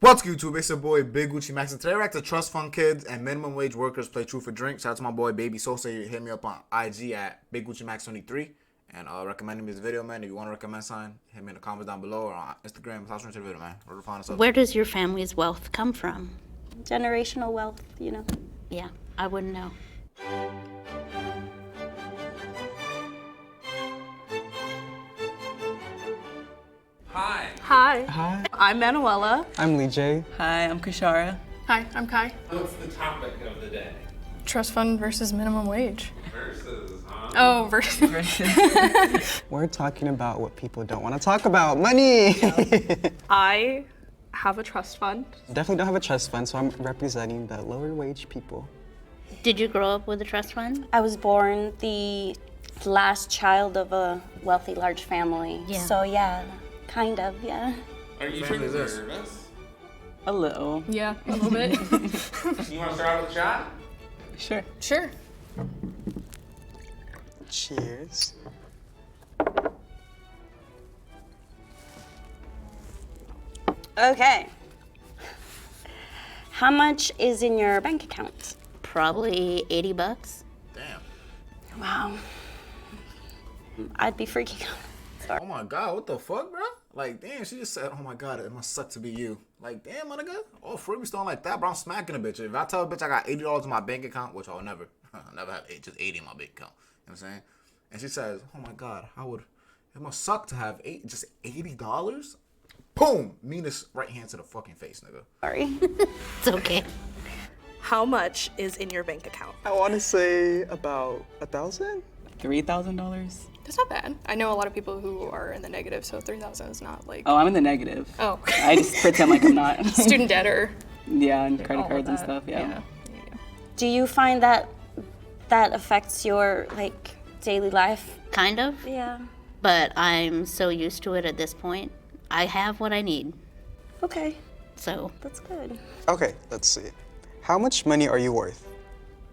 What's good, YouTube? It's your boy Big Gucci Max, and today we're at the trust fund kids and minimum wage workers play truth or drink. Shout out to my boy Baby Sosa. Hit me up on IG at Big Gucci Max 23 and recommend me this video, man. If you want to recommend something, hit me in the comments down below or on Instagram. I'll show you the video, man. Where to find us up. Where does your family's wealth come from? Generational wealth, Yeah, I wouldn't know. Hi. Hi. Hi, I'm Manuela. I'm Lee J. Hi, I'm Kashara. Hi, I'm Kai. What's the topic of the day? Trust fund versus minimum wage. Versus, huh? Oh, versus. We're talking about what people don't want to talk about, money. I have a trust fund. Definitely don't have a trust fund, so I'm representing the lower wage people. Did you grow up with a trust fund? I was born the last child of a wealthy, large family. Yeah. So yeah, kind of, yeah. Are you family is this? nervous? A little. Yeah, a little bit. You want to start with a shot? Sure. Sure. Cheers. Okay. How much is in your bank account? Probably 80 bucks. Damn. Wow. I'd be freaking out. Oh my god, what the fuck, bro? Like, damn, she just said, oh my god, it must suck to be you. Like, damn, my nigga. Oh, free me stone like that, bro. I'm smacking a bitch. If I tell a bitch I got $80 in my bank account, which I'll never have just 80 in my bank account. You know what I'm saying? And she says, oh my god, it must suck to have just $80? Boom! Meanest right hand to the fucking face, nigga. Sorry. It's okay. How much is in your bank account? I want to say about 1,000. $3,000? That's not bad. I know a lot of people who are in the negative, so 3,000 is not like. Oh, I'm in the negative. Oh. I just pretend like I'm not. Student debt or. Yeah, and credit all of cards and that. stuff, yeah. There you go. Do you find that affects your daily life? Kind of. Yeah. But I'm so used to it at this point. I have what I need. Okay, So, that's good. Okay, let's see. How much money are you worth?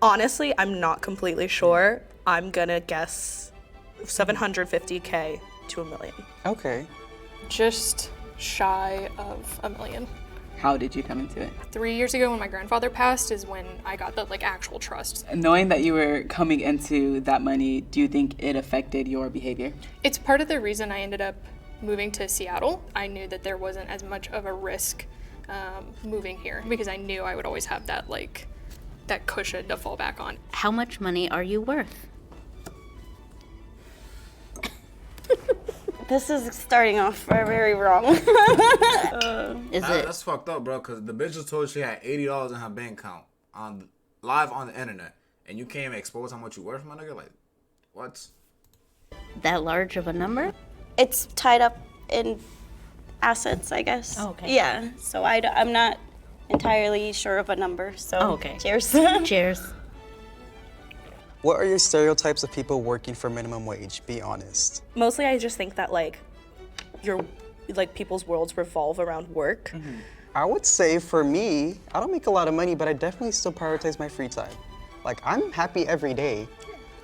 Honestly, I'm not completely sure. I'm gonna guess 750K to $1 million. Okay. Just shy of $1 million. How did you come into it? 3 years ago when my grandfather passed is when I got the actual trust. Knowing that you were coming into that money, do you think it affected your behavior? It's part of the reason I ended up moving to Seattle. I knew that there wasn't as much of a risk moving here because I knew I would always have that that cushion to fall back on. how much money are you worth? This is starting off very wrong. Is it That's fucked up, bro, because the bitch just told she had $80 in her bank account live on the internet, and you can't even expose how much you worth, my nigga? Like, what? that large of a number? It's tied up in assets, I guess. Oh, okay. Yeah, so I'm not entirely sure of a number, so Oh, okay. cheers. Cheers. What are your stereotypes of people working for minimum wage? Be honest. Mostly, I just think that people's worlds revolve around work. I would say for me, I don't make a lot of money, but I definitely still prioritize my free time. I'm happy every day.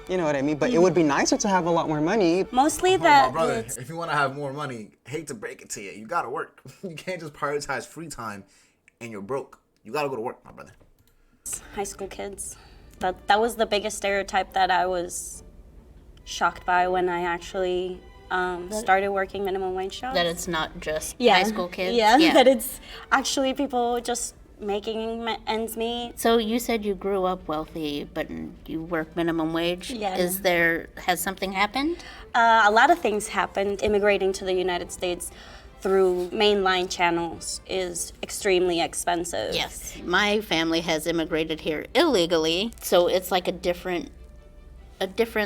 You know what I mean? But it would be nicer to have a lot more money. Mostly My that brother, it's- if you want to have more money, hate to break it to you, you gotta work. You can't just prioritize free time and you're broke. You gotta go to work, my brother. high school kids. That was the biggest stereotype that I was shocked by when I actually started working minimum wage jobs. That it's not just Yeah. high school kids? Yeah, that it's actually people just making ends meet. So you said you grew up wealthy, but you work minimum wage. Yeah. Has something happened? A lot of things happened. Immigrating to the United States through mainline channels is extremely expensive. Yes. My family has immigrated here illegally, so it's like a different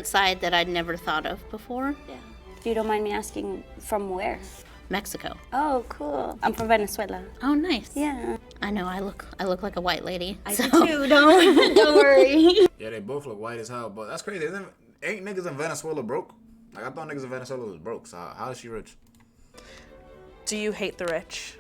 side that I'd never thought of before. Yeah. If you don't mind me asking, from where? Mexico. Oh, cool. I'm from Venezuela. Oh, nice. Yeah. I know. I look like a white lady. I do too. Don't worry. Yeah, they both look white as hell, but that's crazy. Ain't niggas in Venezuela broke? I thought niggas in Venezuela was broke, so how is she rich? Do you hate the rich?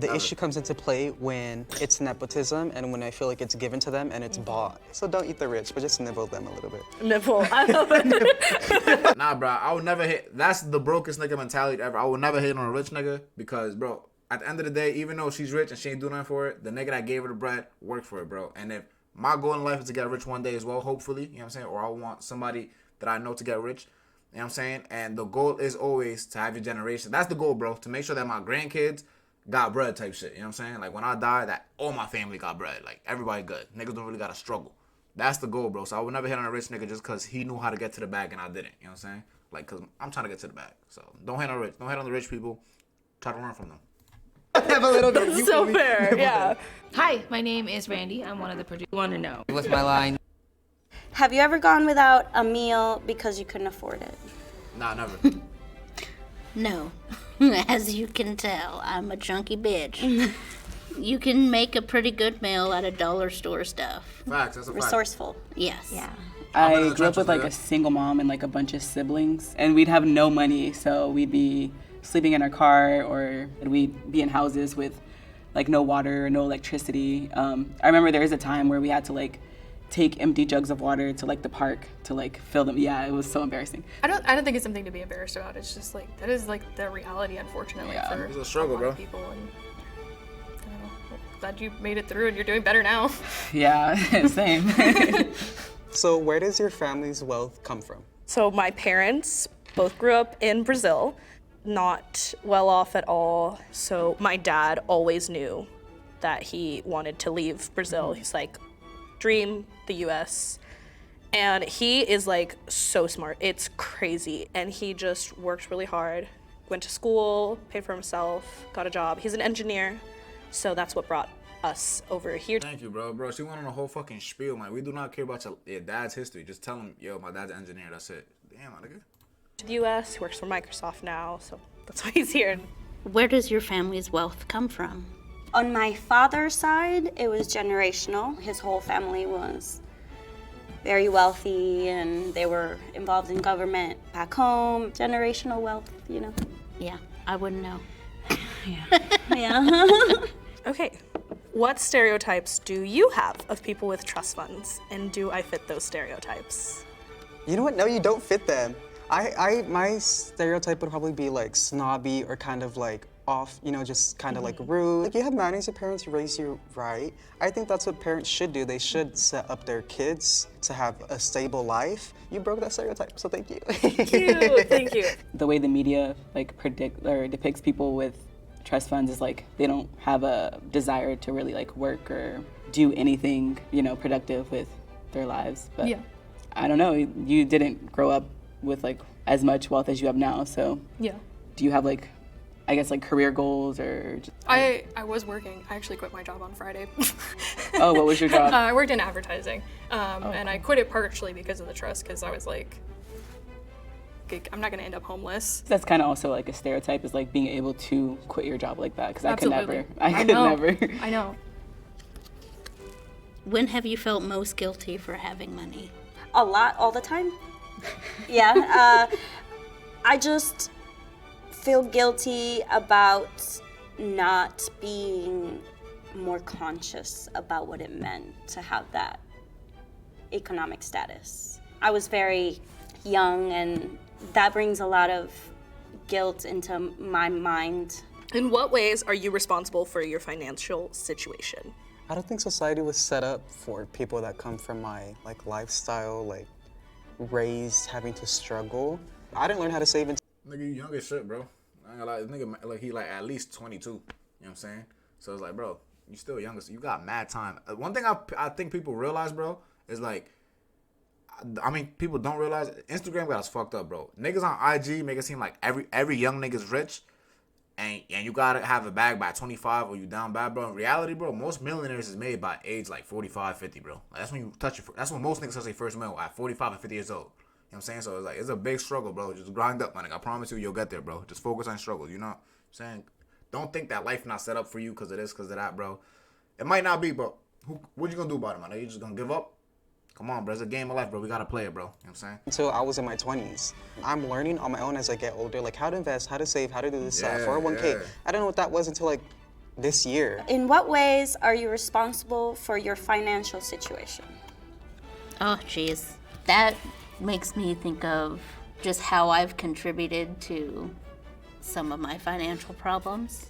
The issue comes into play when it's nepotism and when I feel like it's given to them and it's bought. So don't eat the rich, but just nibble them a little bit. Nipple. I love it. Nah, bro, I would never hit. That's the brokest nigga mentality ever. I would never hit on a rich nigga because, bro, at the end of the day, even though she's rich and she ain't doing nothing for it, the nigga that gave her the bread worked for it, bro. And if my goal in life is to get rich one day as well, hopefully, you know what I'm saying? Or I want somebody that I know to get rich, you know what I'm saying? And the goal is always to have your generation. That's the goal, bro, to make sure that my grandkids got bread type shit, you know what I'm saying? Like when I die, that all my family got bread. Like everybody good. Niggas don't really gotta struggle. That's the goal, bro. So I would never hit on a rich nigga just because he knew how to get to the bag and I didn't, you know what I'm saying? Like, because I'm trying to get to the bag. So don't hit on rich. Don't hit on the rich people. Try to learn from them. Have a little bit. That's so fair. Yeah. Hi, my name is Randy. I'm one of the producers. Want to know? What's my line? Have you ever gone without a meal because you couldn't afford it? Nah, never. No. As you can tell, I'm a chunky bitch. You can make a pretty good meal out of dollar store stuff. Facts, that's a fact. Resourced. Yes. Yeah. I grew up with like a single mom and like a bunch of siblings, and we'd have no money, so we'd be sleeping in our car or we'd be in houses with like no water, no electricity. I remember there was a time where we had to like take empty jugs of water to like the park to like fill them. Yeah, it was so embarrassing. I don't think it's something to be embarrassed about. It's just like that is like the reality, unfortunately, for It's a struggle, lot bro. of people. And I don't know. Glad you made it through and you're doing better now. Yeah, same. So where does your family's wealth come from? So my parents both grew up in Brazil, not well off at all. So my dad always knew that he wanted to leave Brazil. He's like, dream the US. And he is like so smart. It's crazy. And he just worked really hard, went to school, paid for himself, got a job. He's an engineer. So that's what brought us over here. Thank you, bro. Bro, she went on a whole fucking spiel, man. We do not care about your dad's history. Just tell him, yo, my dad's an engineer. That's it. Damn, my nigga. To the US, he works for Microsoft now. So that's why he's here. Where does your family's wealth come from? On my father's side, it was generational. His whole family was very wealthy and they were involved in government back home. Generational wealth, you know. Yeah, I wouldn't know. Yeah. Okay. What stereotypes do you have of people with trust funds? And do I fit those stereotypes? You know what? No, you don't fit them. My stereotype would probably be like snobby or kind of like off, you know, just kind of like rude. Like you have manners, your parents raise you right. I think that's what parents should do. They should set up their kids to have a stable life. You broke that stereotype, so thank you. Thank you. Thank you. The way the media like predict or depicts people with trust funds is like they don't have a desire to really like work or do anything, you know, productive with their lives. But Yeah. I don't know, you didn't grow up with like as much wealth as you have now, so Yeah. do you have like, I guess like career goals or just, I was working. I actually quit my job on Friday. oh, what was your job? I worked in advertising, and I quit it partially because of the trust, because I was like, okay, I'm not gonna end up homeless. That's kind of also like a stereotype is like being able to quit your job like that, because I could Absolutely. never. I could know. never. I know. When have you felt most guilty for having money? A lot, all the time. Yeah. I just feel guilty about not being more conscious about what it meant to have that economic status. I was very young, and that brings a lot of guilt into my mind. In what ways are you responsible for your financial situation? I don't think society was set up for people that come from my like lifestyle, like raised having to struggle. I didn't learn how to save until Nigga, you young as shit, bro. I ain't gonna lie. This nigga, like, he like at least 22. You know what I'm saying? So it's like, bro, you still young. So you got mad time. One thing I think people realize, bro, is like, I mean, people don't realize Instagram got us fucked up, bro. Niggas on IG make it seem like every young nigga's rich, and you gotta have a bag by 25 or you down bad, bro. In reality, bro, most millionaires is made by age like 45, 50, bro. Like, that's when you touch that's when most niggas touch their first meal at 45 and 50 years old. You know what I'm saying? So it's like, it's a big struggle, bro. Just grind up, man. I promise you, you'll get there, bro. Just focus on struggle. You know what I'm saying? Don't think that life not set up for you because of this, because of that, bro. It might not be, but what you gonna do about it, man? Are you just gonna give up? Come on, bro. It's a game of life, bro. We gotta play it, bro. You know what I'm saying? until I was in my 20s. I'm learning on my own as I get older, like how to invest, how to save, how to do this Yeah, 401k. yeah. I didn't know what that was until like this year. In what ways are you responsible for your financial situation? Oh, jeez. That makes me think of just how I've contributed to some of my financial problems.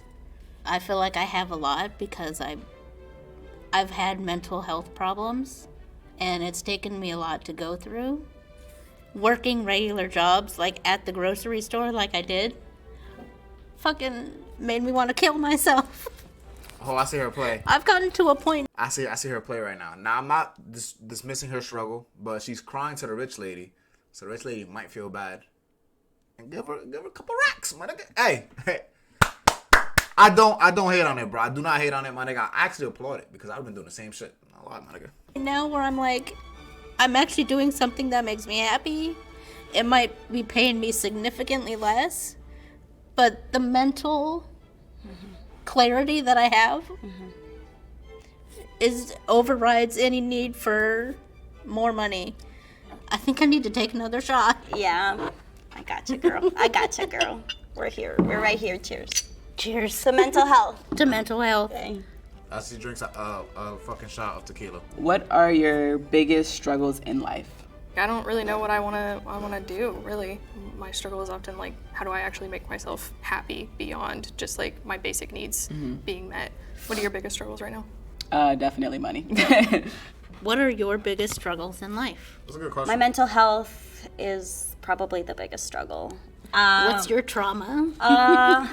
I feel like I have a lot because I've had mental health problems, and it's taken me a lot to go through. Working regular jobs, like at the grocery store, like I did, fucking made me want to kill myself. Oh, I see her play. I've gotten to a point. I see her play right now. Now, I'm not dismissing her struggle, but she's crying to the rich lady, so the rich lady might feel bad. And give her a couple racks, my nigga. Hey, I don't hate on it, bro. I do not hate on it, my nigga. I actually applaud it because I've been doing the same shit. Not a lot, my nigga. Now where I'm like, I'm actually doing something that makes me happy. It might be paying me significantly less, but the mental clarity that I have overrides any need for more money. I think I need to take another shot. Yeah, I got you, girl. I got you, girl. We're here. We're right here. Cheers. Cheers To mental health. to mental health. Okay. As she drinks a fucking shot of tequila. What are your biggest struggles in life? I don't really know what I wanna do, really. My struggle is often like, how do I actually make myself happy beyond just like my basic needs being met? What are your biggest struggles right now? Definitely money. What are your biggest struggles in life? That's a good question. My mental health is probably the biggest struggle. What's your trauma?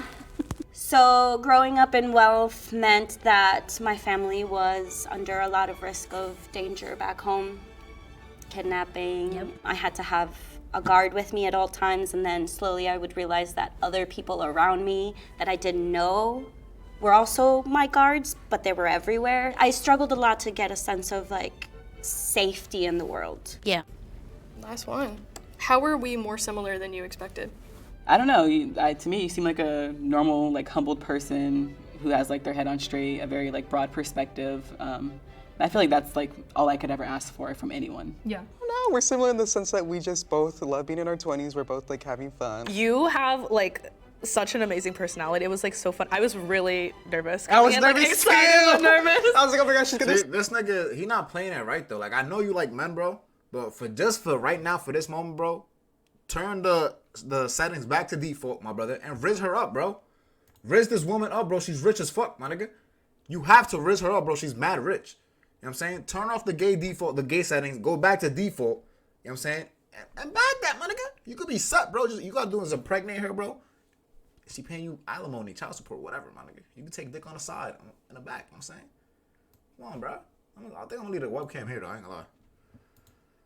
So growing up in wealth meant that my family was under a lot of risk of danger back home. Kidnapping. Yep. I had to have a guard with me at all times, and then slowly I would realize that other people around me that I didn't know were also my guards, but they were everywhere. I struggled a lot to get a sense of like safety in the world. Yeah. Last one. How are we more similar than you expected? I don't know. To me, you seem like a normal, like humbled person who has like their head on straight, a very like broad perspective. I feel like that's like all I could ever ask for from anyone. Yeah. No, we're similar in the sense that we just both love being in our 20s. We're both like having fun. You have like such an amazing personality. It was like so fun. I was really nervous. I was coming in, like, nervous excited too. and nervous. I was like, oh my gosh, she's gonna. See, this nigga, he not playing it right though. Like I know you like men, bro, but for right now, for this moment, bro, turn the settings back to default, my brother, and riz her up, bro. Riz this woman up, bro. She's rich as fuck, my nigga. You have to riz her up, bro. She's mad rich. You know what I'm saying? Turn off the gay settings, go back to default. You know what I'm saying? And bag that, my nigga. You could be set, bro. You gotta do is impregnate her, bro. She paying you alimony, child support, whatever, my nigga. You can take dick on the side, in the back. You know what I'm saying? Come on, bro. I think I'm gonna leave the webcam here, though. I ain't gonna lie.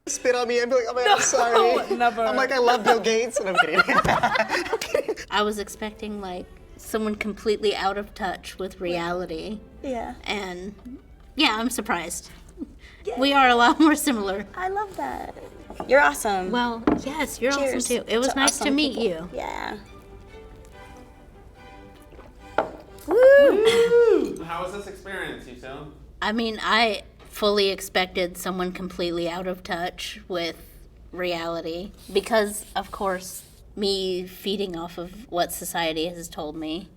Spit on me and be like, oh my God, I'm sorry. Never. I'm like, I love Bill Gates, and I'm kidding. I'm kidding. I was expecting like someone completely out of touch with reality. Yeah. And yeah, I'm surprised. We are a lot more similar. I love that. You're awesome. Well, yes, you're Cheers awesome too. It was nice to awesome meet people. you. Yeah. How was this experience, Yusel? I mean, I fully expected someone completely out of touch with reality because, of course, me feeding off of what society has told me,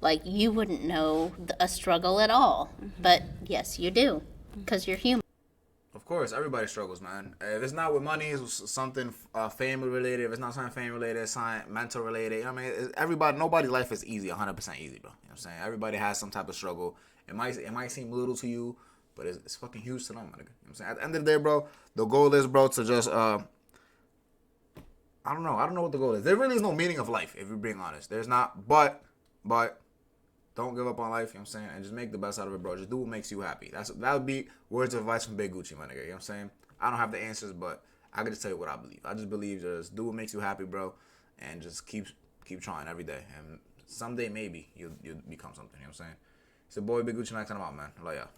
like, you wouldn't know a struggle at all. But yes, you do, because you're human. Of course, everybody struggles, man. If it's not with money, it's something family related. If it's not something family related, it's something mental related. You know what I mean? Nobody's life is easy, 100% easy, bro. You know what I'm saying? Everybody has some type of struggle. It might seem little to you, but it's fucking huge to them, my nigga. You know what I'm saying? At the end of the day, bro, the goal is, bro, to just, I don't know what the goal is. There really is no meaning of life, if you're being honest. There's not, but don't give up on life, you know what I'm saying? And just make the best out of it, bro. Just do what makes you happy. That would be words of advice from Big Gucci, my nigga. You know what I'm saying? I don't have the answers, but I can just tell you what I believe. I just believe just do what makes you happy, bro. And just keep trying every day. And someday, maybe, you'll become something, you know what I'm saying? It's your boy, Big Gucci, and I'm out, man. I love y'all.